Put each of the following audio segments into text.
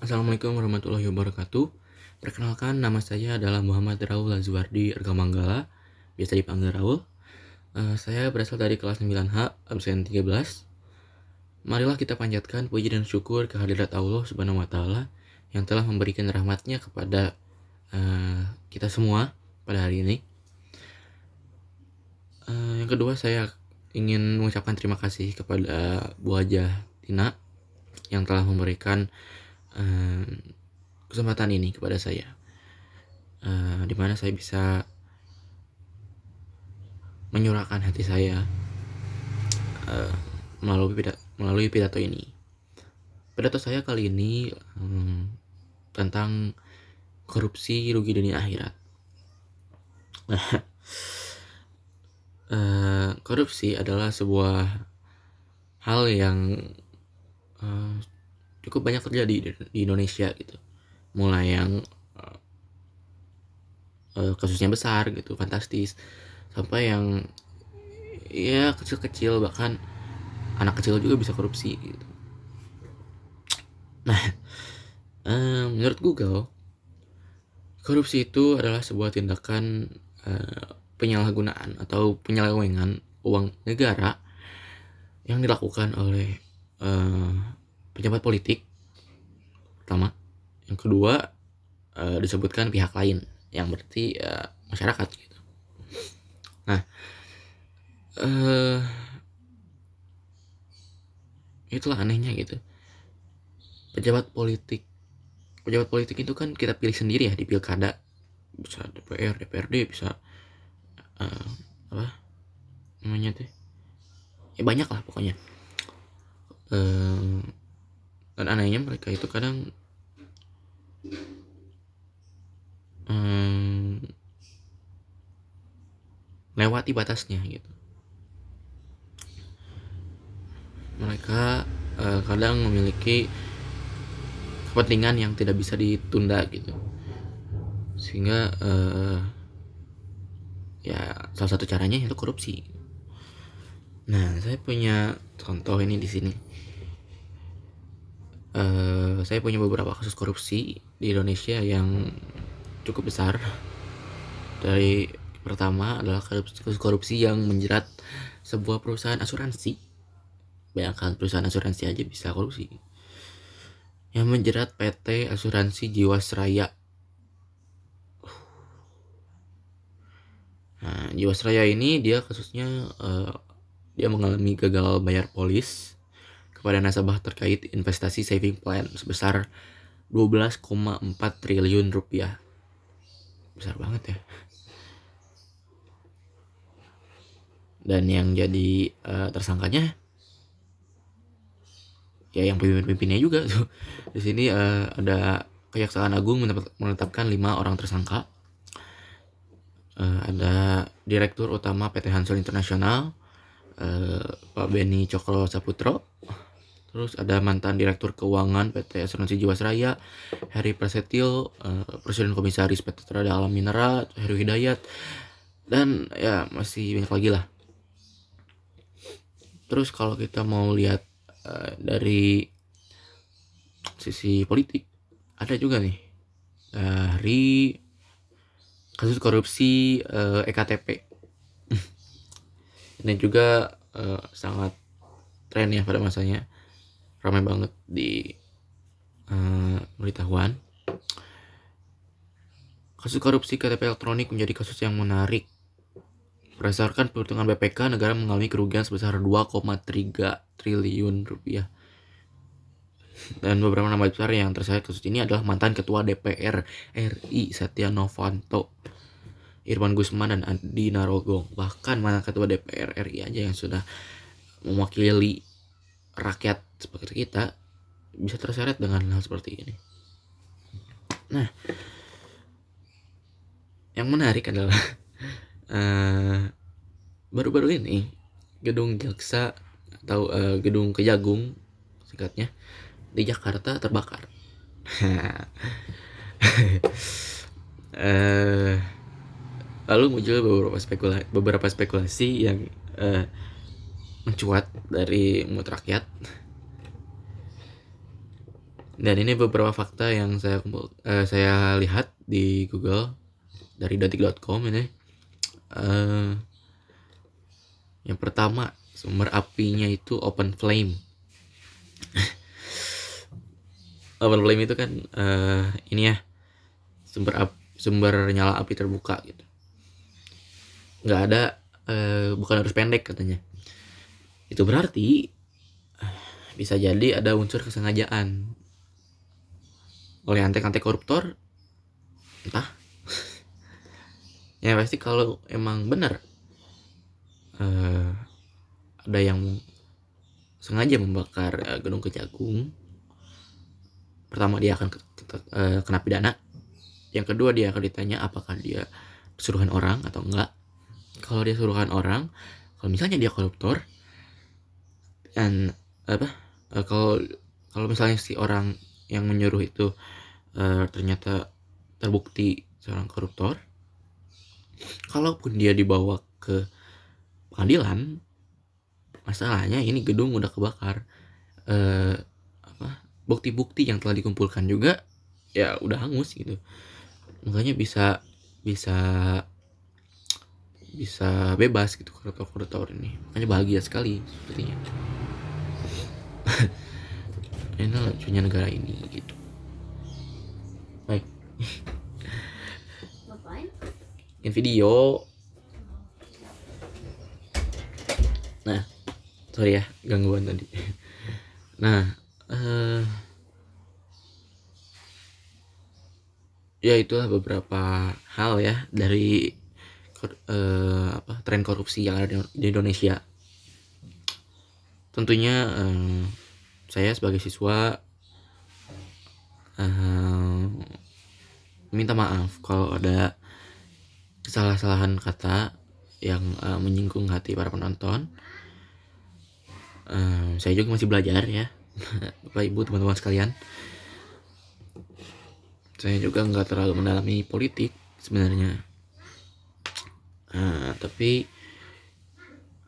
Assalamualaikum warahmatullahi wabarakatuh. Perkenalkan, nama saya adalah Muhammad Raul Lazuardi Ergamanggala, biasa dipanggil Raul. Saya berasal dari kelas 9H, absen 13. Marilah kita panjatkan puji dan syukur kehadirat Allah Subhanahu wa Ta'ala yang telah memberikan rahmatnya kepada kita semua pada hari ini. Yang kedua, saya ingin mengucapkan terima kasih kepada Bu Hajah Tina yang telah memberikan kesempatan ini kepada saya, di mana saya bisa menyurahkan hati saya melalui pidato ini. Pidato saya kali ini tentang korupsi rugi dunia akhirat. Korupsi adalah sebuah hal yang cukup banyak terjadi di Indonesia gitu. Mulai yang kasusnya besar gitu, fantastis, sampai yang ya kecil-kecil, bahkan anak kecil juga bisa korupsi gitu. Nah, menurut Google, korupsi itu adalah sebuah tindakan penyalahgunaan atau penyelewengan uang negara yang dilakukan oleh pejabat politik pertama. Yang kedua, disebutkan pihak lain yang berarti masyarakat gitu. Nah, itulah anehnya gitu. Pejabat politik itu kan kita pilih sendiri ya di pilkada, bisa DPR, DPRD, bisa apa namanya tuh, ya banyak lah pokoknya. Dan anehnya mereka itu kadang lewati batasnya gitu. Mereka kadang memiliki kepentingan yang tidak bisa ditunda gitu, sehingga ya salah satu caranya itu korupsi. Nah, saya punya contoh ini di sini. Saya punya beberapa kasus korupsi di Indonesia yang cukup besar. Dari pertama adalah kasus korupsi yang menjerat sebuah perusahaan asuransi. Bayangkan, perusahaan asuransi aja bisa korupsi. Yang menjerat PT Asuransi Jiwasraya. Nah, Jiwasraya ini dia kasusnya dia mengalami gagal bayar polis kepada nasabah terkait investasi saving plan sebesar 12,4 triliun rupiah. Besar banget ya. Dan yang jadi tersangkanya ya yang pemimpinnya juga tuh. Di sini ada Kejaksaan Agung menetapkan 5 orang tersangka. Ada Direktur Utama PT Hansol Internasional, Pak Beni Cokro Saputro. Terus ada mantan Direktur Keuangan PT Asuransi Jiwasraya, Heri Prasetyo, Presiden Komisaris PT Trada Alam Mineral, Heru Hidayat, dan ya masih banyak lagi lah. Terus kalau kita mau lihat dari sisi politik, ada juga nih dari kasus korupsi EKTP. Ini juga sangat tren ya pada masanya, ramai banget di pemberitahuan. Kasus korupsi KTP elektronik menjadi kasus yang menarik. Berdasarkan perhitungan BPK, negara mengalami kerugian sebesar 2,3 triliun rupiah. Dan beberapa nama besar yang terseret kasus ini adalah mantan Ketua DPR RI Setia Novanto, Irman Gusman, dan Andi Narogong. Bahkan mantan Ketua DPR RI aja yang sudah mewakili rakyat seperti kita bisa terseret dengan hal seperti ini. Nah, yang menarik adalah baru-baru ini gedung Jaksa atau gedung Kejagung singkatnya di Jakarta terbakar. Lalu muncul beberapa spekulasi yang mencuat dari mulut rakyat. Dan ini beberapa fakta yang saya lihat di Google dari detik.com ini. Yang pertama, sumber apinya itu open flame. Open flame itu kan ini ya, sumber nyala api terbuka gitu. Nggak ada, bukan harus pendek katanya. Itu berarti bisa jadi ada unsur kesengajaan oleh antek-antek koruptor, entah. Ya pasti kalau emang benar ada yang sengaja membakar gedung Kejagung, pertama dia akan kena pidana. Yang kedua dia akan ditanya apakah dia suruhan orang atau enggak. Kalau dia suruhan orang, kalau misalnya dia koruptor, dan kalau misalnya si orang yang menyuruh itu ternyata terbukti seorang koruptor, kalaupun dia dibawa ke pengadilan, masalahnya ini gedung udah kebakar, bukti-bukti yang telah dikumpulkan juga ya udah hangus gitu. Makanya bisa bebas gitu koruptor ini. Makanya bahagia sekali sepertinya. Ini lucunya negara ini gitu. Baik. In video. Nah, sorry ya gangguan tadi. Nah, ya itulah beberapa hal ya dari tren korupsi yang ada di Indonesia. Tentunya saya sebagai siswa minta maaf kalau ada kesalahan kata yang menyinggung hati para penonton. Saya juga masih belajar ya, Bapak Ibu teman-teman sekalian. Saya juga nggak terlalu mendalami politik sebenarnya, tapi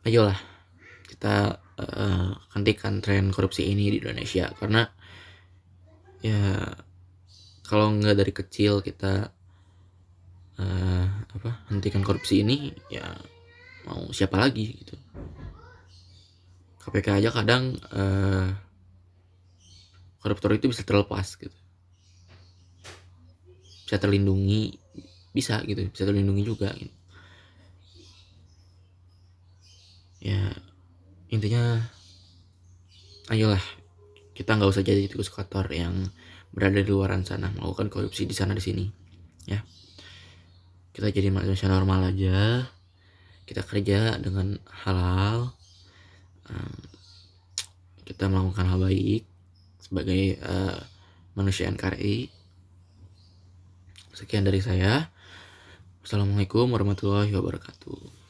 ayolah kita hentikan tren korupsi ini di Indonesia. Karena ya kalau nggak dari kecil kita hentikan korupsi ini, ya mau siapa lagi gitu. KPK aja kadang koruptor itu bisa terlepas gitu, bisa terlindungi, bisa terlindungi juga gitu. Ya intinya ayolah kita nggak usah jadi tikus kotor yang berada di luaran sana melakukan korupsi di sana di sini ya. Kita jadi manusia normal aja, kita kerja dengan halal, kita melakukan hal baik sebagai manusia NKRI. Sekian dari saya. Assalamualaikum warahmatullahi wabarakatuh.